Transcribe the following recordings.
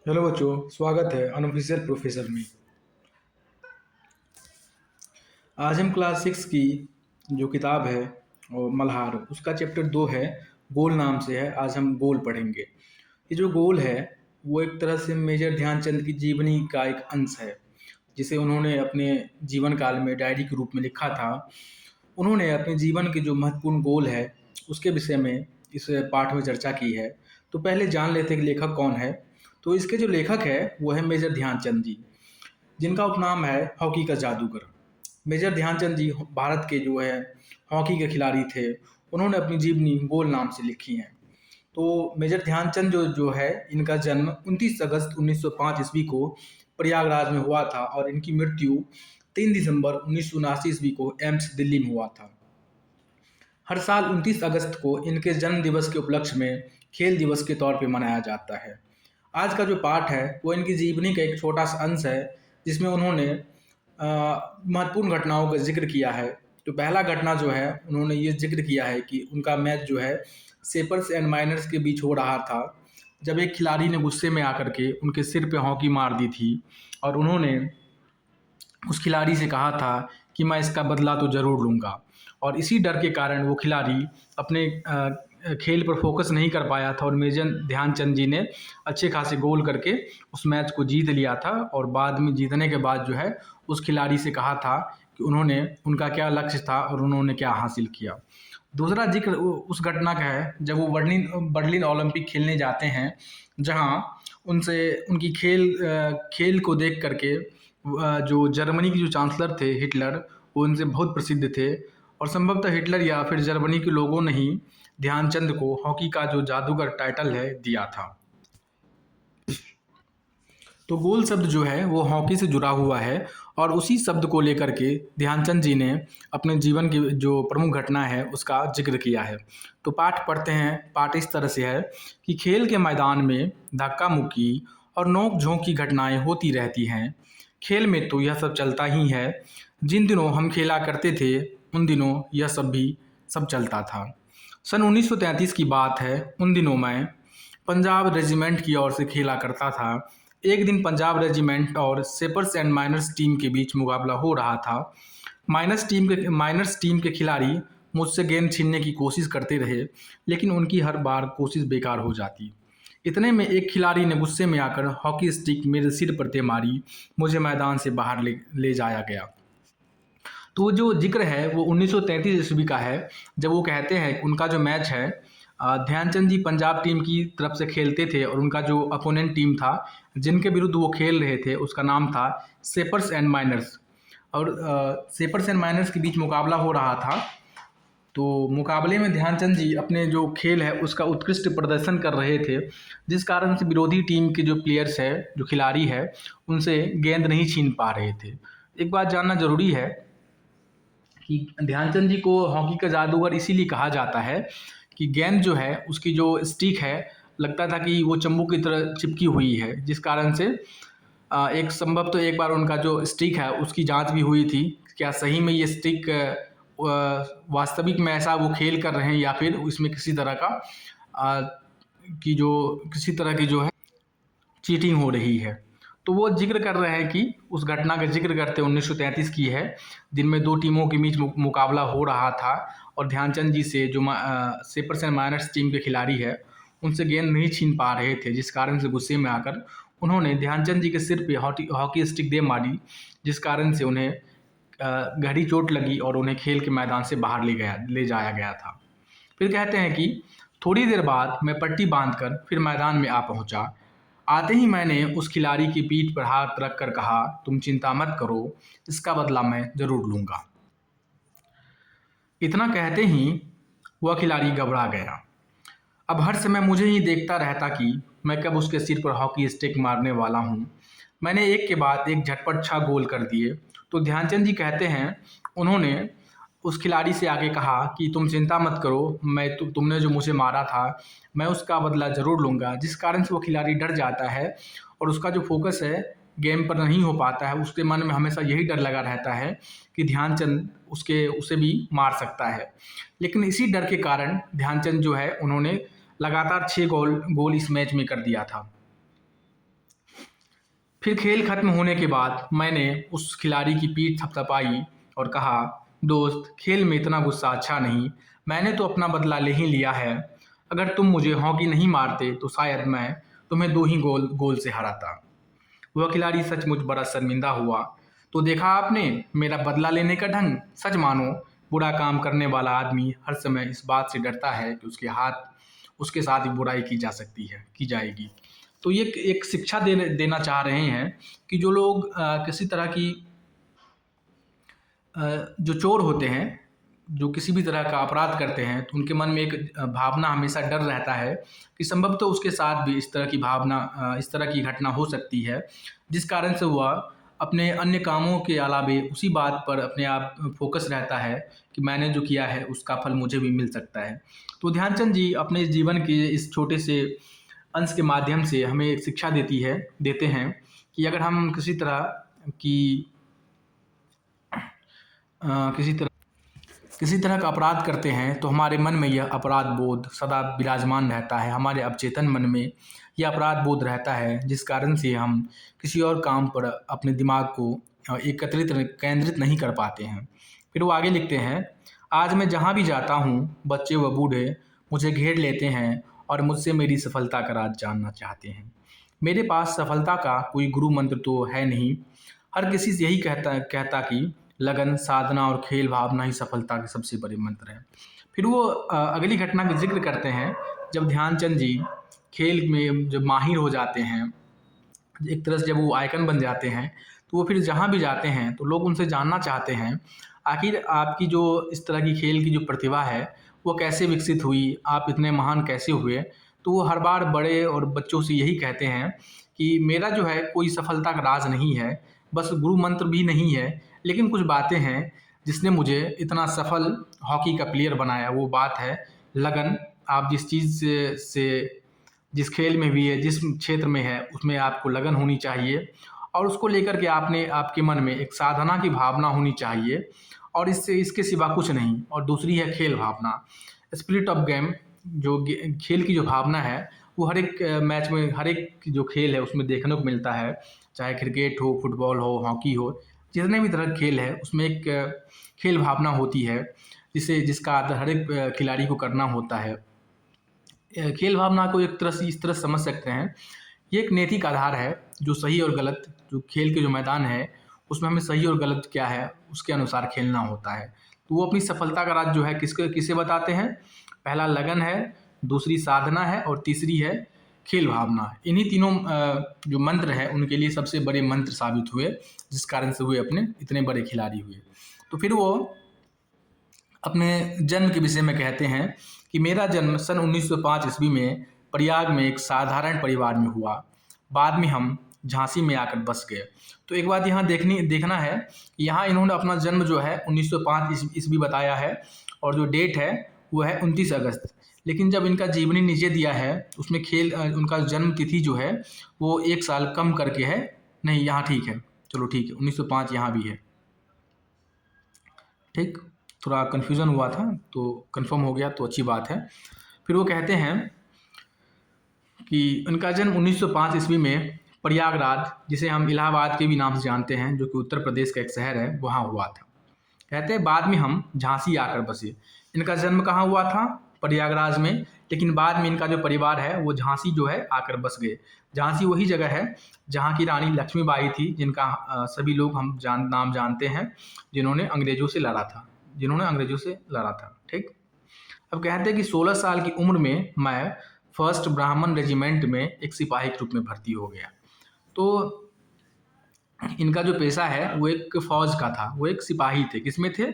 Hello बच्चों, स्वागत है अनऑफिशियल प्रोफेसर में। आज हम क्लास सिक्स की जो किताब है और मल्हार उसका चैप्टर 2 है। गोल नाम से है। आज हम गोल पढ़ेंगे। ये जो गोल है वो एक तरह से मेजर ध्यानचंद की जीवनी का एक अंश है, जिसे उन्होंने अपने जीवन काल में डायरी के रूप में लिखा था। उन्होंने अपने जीवन के जो महत्वपूर्ण गोल है उसके विषय में इस पाठ में चर्चा की है। तो पहले जान लेते हैं कि लेखक कौन है। तो इसके जो लेखक है वो है मेजर ध्यानचंद जी, जिनका उपनाम है हॉकी का जादूगर। मेजर ध्यानचंद जी भारत के जो है हॉकी के खिलाड़ी थे। उन्होंने अपनी जीवनी गोल नाम से लिखी है। तो मेजर ध्यानचंद जो है, इनका जन्म 29 अगस्त 1905 ईस्वी को प्रयागराज में हुआ था और इनकी मृत्यु 3 दिसंबर 1979 ईस्वी को एम्स दिल्ली में हुआ था। हर साल 29 अगस्त को इनके जन्म दिवस के उपलक्ष्य में खेल दिवस के तौर पे मनाया जाता है। आज का जो पाठ है वो इनकी जीवनी का एक छोटा सा अंश है, जिसमें उन्होंने महत्वपूर्ण घटनाओं का जिक्र किया है। तो पहला घटना जो है, उन्होंने ये जिक्र किया है कि उनका मैच जो है सेपर्स एंड माइनर्स के बीच हो रहा था, जब एक खिलाड़ी ने गुस्से में आकर के उनके सिर पे हॉकी मार दी थी और उन्होंने उस खिलाड़ी से कहा था कि मैं इसका बदला तो ज़रूर लूँगा। और इसी डर के कारण वो खिलाड़ी अपने खेल पर फोकस नहीं कर पाया था और मेजर ध्यानचंद जी ने अच्छे खासे गोल करके उस मैच को जीत लिया था। और बाद में जीतने के बाद जो है उस खिलाड़ी से कहा था कि उन्होंने उनका क्या लक्ष्य था और उन्होंने क्या हासिल किया। दूसरा जिक्र उस घटना का है जब वो बर्लिन बर्लिन ओलंपिक खेलने जाते हैं, जहाँ उनसे उनकी खेल को देख करके जो जर्मनी की जो चांसलर थे हिटलर, वो उनसे बहुत प्रसिद्ध थे। और संभवतः हिटलर या फिर जर्मनी के लोगों ने ही ध्यानचंद को हॉकी का जो जादूगर टाइटल है दिया था। तो गोल शब्द जो है वो हॉकी से जुड़ा हुआ है और उसी शब्द को लेकर के ध्यानचंद जी ने अपने जीवन की जो प्रमुख घटना है उसका जिक्र किया है। तो पाठ पढ़ते हैं। पाठ इस तरह से है कि खेल के मैदान में धक्का मुक्की और नोक झोंक की घटनाएं होती रहती हैं। खेल में तो यह सब चलता ही है। जिन दिनों हम खेला करते थे उन दिनों यह सब चलता था। सन 1933 की बात है। उन दिनों मैं पंजाब रेजिमेंट की ओर से खेला करता था। एक दिन पंजाब रेजिमेंट और सेपर्स एंड माइनर्स टीम के बीच मुकाबला हो रहा था। माइनर्स टीम के खिलाड़ी मुझसे गेंद छीनने की कोशिश करते रहे, लेकिन उनकी हर बार कोशिश बेकार हो जाती। इतने में एक खिलाड़ी ने गुस्से में आकर हॉकी स्टिक मेरे सिर पर दे मारी। मुझे मैदान से बाहर ले जाया गया। तो जो जिक्र है वो 1933 ईस्वी का है, जब वो कहते हैं कि उनका जो मैच है, ध्यानचंद जी पंजाब टीम की तरफ से खेलते थे और उनका जो अपोनेंट टीम था जिनके विरुद्ध वो खेल रहे थे उसका नाम था सेपर्स एंड माइनर्स। और सेपर्स एंड माइनर्स के बीच मुकाबला हो रहा था। तो मुकाबले में ध्यानचंद जी अपने जो खेल है उसका उत्कृष्ट प्रदर्शन कर रहे थे, जिस कारण से विरोधी टीम के जो प्लेयर्स है, जो खिलाड़ी है, उनसे गेंद नहीं छीन पा रहे थे। एक बात जानना जरूरी है कि ध्यानचंद जी को हॉकी का जादूगर इसीलिए कहा जाता है कि गेंद जो है उसकी जो स्टिक है, लगता था कि वो चंबू की तरह चिपकी हुई है, जिस कारण से एक संभव तो एक बार उनका जो स्टिक है उसकी जांच भी हुई थी, क्या सही में ये स्टिक वास्तविक में ऐसा वो खेल कर रहे हैं या फिर इसमें किसी तरह का अ, किसी तरह की जो है चीटिंग हो रही है। तो वो जिक्र कर रहे हैं कि उस घटना का जिक्र करते 1933 की है, जिनमें दो टीमों के बीच मुकाबला हो रहा था और ध्यानचंद जी से जो सेपर्स एंड माइनर्स टीम के खिलाड़ी है उनसे गेंद नहीं छीन पा रहे थे, जिस कारण से गुस्से में आकर उन्होंने ध्यानचंद जी के सिर पे हॉकी स्टिक दे मारी, जिस कारण से उन्हें गहरी चोट लगी और उन्हें खेल के मैदान से बाहर ले जाया गया था। फिर कहते हैं कि थोड़ी देर बाद मैं पट्टी बांधकर फिर मैदान में आ पहुंचा। आते ही मैंने उस खिलाड़ी की पीठ पर हाथ रख कर कहा, तुम चिंता मत करो, इसका बदला मैं जरूर लूंगा। इतना कहते ही वह खिलाड़ी घबरा गया। अब हर समय मुझे ही देखता रहता कि मैं कब उसके सिर पर हॉकी स्टिक मारने वाला हूँ। मैंने एक के बाद एक झटपट 6 गोल कर दिए। तो ध्यानचंद जी कहते हैं, उन्होंने उस खिलाड़ी से आगे कहा कि तुम चिंता मत करो, तुमने जो मुझे मारा था मैं उसका बदला ज़रूर लूँगा। जिस कारण से वो खिलाड़ी डर जाता है और उसका जो फोकस है गेम पर नहीं हो पाता है। उसके मन में हमेशा यही डर लगा रहता है कि ध्यानचंद उसे भी मार सकता है। लेकिन इसी डर के कारण ध्यानचंद जो है उन्होंने लगातार 6 गोल इस मैच में कर दिया था। फिर खेल खत्म होने के बाद मैंने उस खिलाड़ी की पीठ थपथपाई और कहा, दोस्त, खेल में इतना गुस्सा अच्छा नहीं। मैंने तो अपना बदला ले ही लिया है। अगर तुम मुझे हॉकी नहीं मारते तो शायद मैं तुम्हें 2 ही गोल से हराता। वह खिलाड़ी सचमुच बड़ा शर्मिंदा हुआ। तो देखा आपने मेरा बदला लेने का ढंग। सच मानो, बुरा काम करने वाला आदमी हर समय इस बात से डरता है कि उसके साथ ही बुराई की जाएगी। तो ये एक शिक्षा देना चाह रहे हैं कि जो लोग किसी तरह की जो चोर होते हैं, जो किसी भी तरह का अपराध करते हैं, तो उनके मन में एक भावना हमेशा डर रहता है कि संभवतः उसके साथ भी इस तरह की घटना हो सकती है, जिस कारण से वह अपने अन्य कामों के अलावे उसी बात पर अपने आप फ़ोकस रहता है कि मैंने जो किया है उसका फल मुझे भी मिल सकता है। तो ध्यानचंद जी अपने जीवन के इस छोटे से अंश के माध्यम से हमें एक शिक्षा देते हैं कि अगर हम की किसी तरह का अपराध करते हैं तो हमारे मन में यह अपराध बोध सदा विराजमान रहता है। हमारे अवचेतन मन में यह अपराध बोध रहता है, जिस कारण से हम किसी और काम पर अपने दिमाग को केंद्रित नहीं कर पाते हैं। फिर वो आगे लिखते हैं, आज मैं जहाँ भी जाता हूँ, बच्चे व बूढ़े मुझे घेर लेते हैं और मुझसे मेरी सफलता का राज जानना चाहते हैं। मेरे पास सफलता का कोई गुरु मंत्र तो है नहीं। हर किसी से यही कहता कि लगन, साधना और खेल भावना ही सफलता के सबसे बड़े मंत्र हैं। फिर वो अगली घटना का जिक्र करते हैं, जब ध्यानचंद जी खेल में जब माहिर हो जाते हैं, एक तरह से जब वो आइकन बन जाते हैं, तो वो फिर जहाँ भी जाते हैं तो लोग उनसे जानना चाहते हैं, आखिर आपकी जो इस तरह की खेल की जो प्रतिभा है वो कैसे विकसित हुई, आप इतने महान कैसे हुए। तो वो हर बार बड़े और बच्चों से यही कहते हैं कि मेरा जो है कोई सफलता का राज नहीं है, बस गुरु मंत्र भी नहीं है, लेकिन कुछ बातें हैं जिसने मुझे इतना सफल हॉकी का प्लेयर बनाया। वो बात है लगन। आप जिस चीज़ से जिस खेल में भी है, जिस क्षेत्र में है, उसमें आपको लगन होनी चाहिए और उसको लेकर के आपके मन में एक साधना की भावना होनी चाहिए और इसके सिवा कुछ नहीं। और दूसरी है खेल भावना, स्पिरिट ऑफ गेम। खेल की जो भावना है वो हर एक मैच में, हर एक जो खेल है उसमें देखने को मिलता है, चाहे क्रिकेट हो, फुटबॉल हो, हॉकी हो, जितने भी तरह के खेल है उसमें एक खेल भावना होती है जिसका आदर हर एक खिलाड़ी को करना होता है। खेल भावना को एक तरह से इस तरह समझ सकते हैं, ये एक नैतिक आधार है जो सही और गलत, जो खेल के जो मैदान है उसमें हमें सही और गलत क्या है उसके अनुसार खेलना होता है। तो वो अपनी सफलता का राज जो है किसे बताते हैं? पहला लगन है, दूसरी साधना है और तीसरी है खेल भावना। इन्हीं तीनों जो मंत्र है उनके लिए सबसे बड़े मंत्र साबित हुए, जिस कारण से वे अपने इतने बड़े खिलाड़ी हुए। तो फिर वो अपने जन्म के विषय में कहते हैं कि मेरा जन्म सन 1905 ईस्वी में प्रयाग में एक साधारण परिवार में हुआ। बाद में हम झांसी में आकर बस गए। तो एक बात यहाँ देखना है, यहाँ इन्होंने अपना जन्म जो है 1905 ईस्वी बताया है और जो डेट है वो है 29 अगस्त। लेकिन जब इनका जीवनी निचय दिया है उसमें उनका जन्म तिथि जो है वो 1 साल कम करके है। नहीं, यहाँ ठीक है, चलो ठीक है, 1905 यहाँ भी है। ठीक, थोड़ा कन्फ्यूज़न हुआ था तो कंफर्म हो गया तो अच्छी बात है। फिर वो कहते हैं कि उनका जन्म 1905 ईस्वी में प्रयागराज, जिसे हम इलाहाबाद के भी नाम से जानते हैं, जो कि उत्तर प्रदेश का एक शहर है, वहाँ हुआ था। कहते हैं बाद में हम झांसी आकर बसे। इनका जन्म कहाँ हुआ था? प्रयागराज में, लेकिन बाद में इनका जो परिवार है वो झांसी जो है आकर बस गए। झांसी वही जगह है जहाँ की रानी लक्ष्मीबाई थी, जिनका सभी लोग नाम जानते हैं, जिन्होंने अंग्रेजों से लड़ा था। ठीक, अब कहते हैं कि 16 साल की उम्र में मैं फर्स्ट ब्राह्मण रेजिमेंट में एक सिपाही के रूप में भर्ती हो गया। तो इनका जो पेशा है वो एक फौज का था, वो एक सिपाही थे। किसमें थे?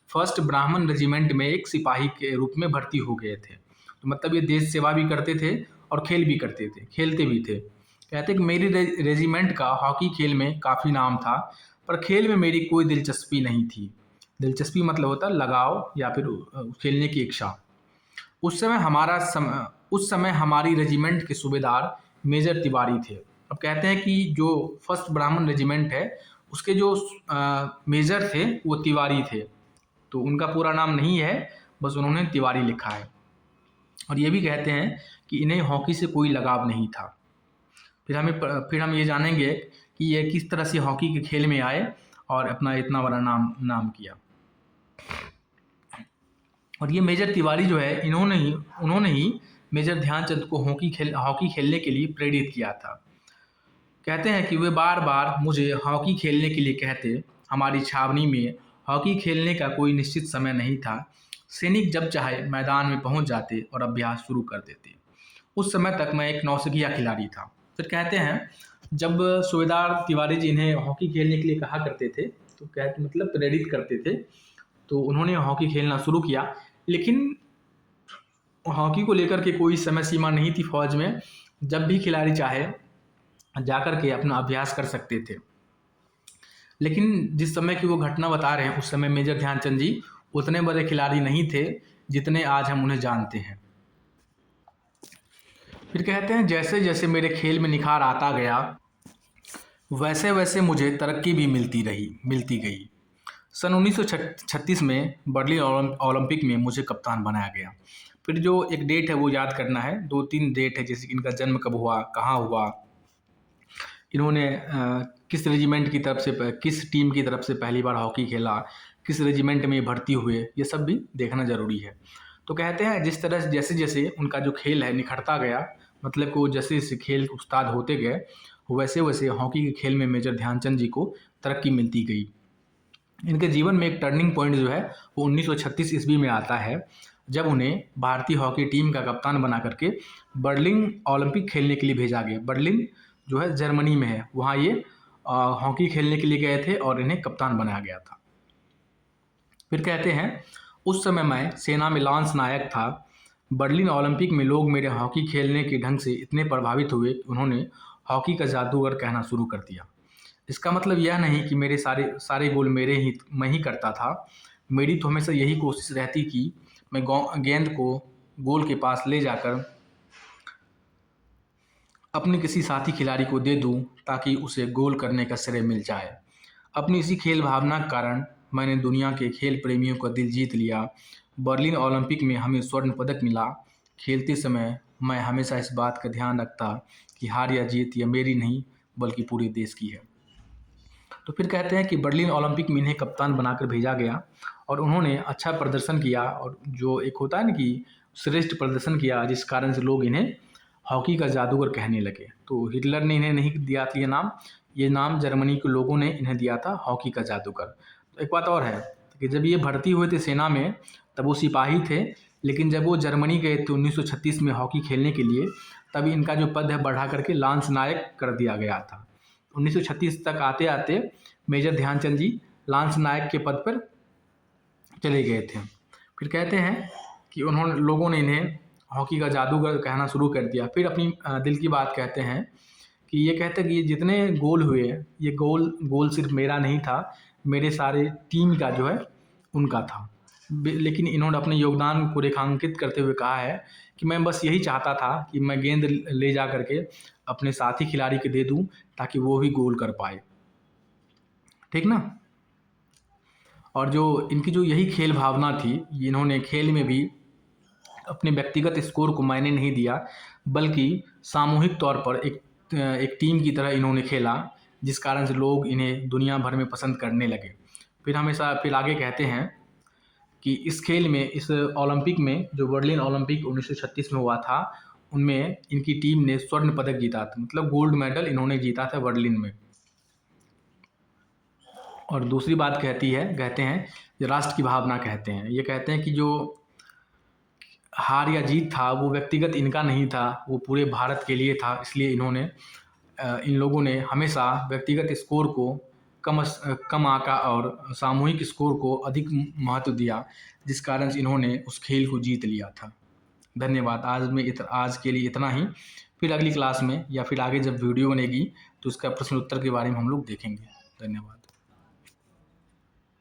फर्स्ट ब्राह्मण रेजिमेंट में एक सिपाही के रूप में भर्ती हो गए थे। तो मतलब ये देश सेवा भी करते थे और खेलते भी थे। कहते कि मेरी रेजिमेंट का हॉकी खेल में काफ़ी नाम था, पर खेल में मेरी कोई दिलचस्पी नहीं थी। दिलचस्पी मतलब होता है लगाव या फिर खेलने की इच्छा। उस समय हमारी रेजिमेंट के सूबेदार मेजर तिवारी थे। अब कहते हैं कि जो फर्स्ट ब्राह्मण रेजिमेंट है उसके जो मेजर थे वो तिवारी थे। तो उनका पूरा नाम नहीं है, बस उन्होंने तिवारी लिखा है। और ये भी कहते हैं कि इन्हें हॉकी से कोई लगाव नहीं था। फिर हम ये जानेंगे कि ये किस तरह से हॉकी के खेल में आए और अपना इतना बड़ा नाम किया। और ये मेजर तिवारी जो है उन्होंने ही मेजर ध्यानचंद को हॉकी खेलने के लिए प्रेरित किया था। कहते हैं कि वे बार बार मुझे हॉकी खेलने के लिए कहते। हमारी छावनी में हॉकी खेलने का कोई निश्चित समय नहीं था। सैनिक जब चाहे मैदान में पहुंच जाते और अभ्यास शुरू कर देते। उस समय तक मैं एक नौसिखिया खिलाड़ी था। फिर कहते हैं जब सूबेदार तिवारी जी इन्हें हॉकी खेलने के लिए कहा करते थे, तो कहते मतलब प्रेरित करते थे, तो उन्होंने हॉकी खेलना शुरू किया। लेकिन हॉकी को लेकर के कोई समय सीमा नहीं थी फौज में। जब भी खिलाड़ी चाहे जाकर के अपना अभ्यास कर सकते थे। लेकिन जिस समय की वो घटना बता रहे हैं, उस समय मेजर ध्यानचंद जी उतने बड़े खिलाड़ी नहीं थे जितने आज हम उन्हें जानते हैं। फिर कहते हैं जैसे जैसे मेरे खेल में निखार आता गया, वैसे वैसे मुझे तरक्की भी मिलती गई। सन 1936 में बर्लिन ओलंपिक में मुझे कप्तान बनाया गया। फिर जो एक डेट है वो याद करना है, 2-3 डेट है, जैसे कि इनका जन्म कब हुआ, कहाँ हुआ, इन्होंने किस रेजिमेंट की तरफ से, किस टीम की तरफ से पहली बार हॉकी खेला, किस रेजिमेंट में भर्ती हुए, ये सब भी देखना ज़रूरी है। तो कहते हैं जिस तरह से जैसे जैसे उनका जो खेल है निखरता गया, मतलब कि वो जैसे जैसे खेल के उस्ताद होते गए, वैसे वैसे हॉकी के खेल में मेजर ध्यानचंद जी को तरक्की मिलती गई। इनके जीवन में एक टर्निंग पॉइंट जो है वो 1936 ईस्वी में आता है, जब उन्हें भारतीय हॉकी टीम का कप्तान बना करके बर्लिन ओलंपिक खेलने के लिए भेजा गया। बर्लिन जो है जर्मनी में है, वहाँ ये हॉकी खेलने के लिए गए थे और इन्हें कप्तान बनाया गया था। फिर कहते हैं उस समय मैं सेना में लांस नायक था। बर्लिन ओलंपिक में लोग मेरे हॉकी खेलने के ढंग से इतने प्रभावित हुए कि उन्होंने हॉकी का जादूगर कहना शुरू कर दिया। इसका मतलब यह नहीं कि मेरे सारे गोल मैं ही करता था। मेरी तो हमेशा यही कोशिश रहती कि मैं गेंद को गोल के पास ले जाकर अपने किसी साथी खिलाड़ी को दे दूं ताकि उसे गोल करने का श्रेय मिल जाए। अपनी इसी खेल भावना के कारण मैंने दुनिया के खेल प्रेमियों का दिल जीत लिया। बर्लिन ओलंपिक में हमें स्वर्ण पदक मिला। खेलते समय मैं हमेशा इस बात का ध्यान रखता कि हार या जीत यह मेरी नहीं बल्कि पूरे देश की है। तो फिर कहते हैं कि बर्लिन ओलंपिक में इन्हें कप्तान बनाकर भेजा गया और उन्होंने अच्छा प्रदर्शन किया, और जो एक होता है ना कि श्रेष्ठ प्रदर्शन किया, जिस कारण से लोग इन्हें हॉकी का जादूगर कहने लगे। तो हिटलर ने इन्हें नहीं दिया था ये नाम जर्मनी के लोगों ने इन्हें दिया था हॉकी का जादूगर। तो एक बात और है कि जब ये भर्ती हुए थे सेना में, तब वो सिपाही थे, लेकिन जब वो जर्मनी गए थे 1936 में हॉकी खेलने के लिए, तब इनका जो पद है बढ़ा करके लांस नायक कर दिया गया था। 1936 तक आते आते मेजर ध्यानचंद जी लांस नायक के पद पर चले गए थे। फिर कहते हैं कि लोगों ने इन्हें हॉकी का जादूगर कहना शुरू कर दिया। फिर अपनी दिल की बात कहते हैं कि ये कहते हैं कि ये जितने गोल हुए, ये गोल सिर्फ मेरा नहीं था, मेरे सारे टीम का जो है उनका था। लेकिन इन्होंने अपने योगदान को रेखांकित करते हुए कहा है कि मैं बस यही चाहता था कि मैं गेंद ले जा करके अपने साथी खिलाड़ी के दे दूं ताकि वो भी गोल कर पाए, ठीक ना। और जो इनकी जो यही खेल भावना थी, इन्होंने खेल में भी अपने व्यक्तिगत स्कोर को मायने नहीं दिया, बल्कि सामूहिक तौर पर एक टीम की तरह इन्होंने खेला, जिस कारण से लोग इन्हें दुनिया भर में पसंद करने लगे। फिर आगे कहते हैं कि इस खेल में, इस ओलंपिक में, जो बर्लिन ओलंपिक 1936 में हुआ था, उनमें इनकी टीम ने स्वर्ण पदक जीता था, मतलब गोल्ड मेडल इन्होंने जीता था बर्लिन में। और दूसरी बात कहते हैं जो राष्ट्र की भावना कहते हैं। ये कहते हैं कि जो हार या जीत था वो व्यक्तिगत इनका नहीं था, वो पूरे भारत के लिए था। इसलिए इन लोगों ने हमेशा व्यक्तिगत स्कोर को कम आंका और सामूहिक स्कोर को अधिक महत्व दिया, जिस कारण से इन्होंने उस खेल को जीत लिया था। धन्यवाद। आज के लिए इतना ही। फिर अगली क्लास में या फिर आगे जब वीडियो बनेगी तो उसका प्रश्न उत्तर के बारे में हम लोग देखेंगे। धन्यवाद।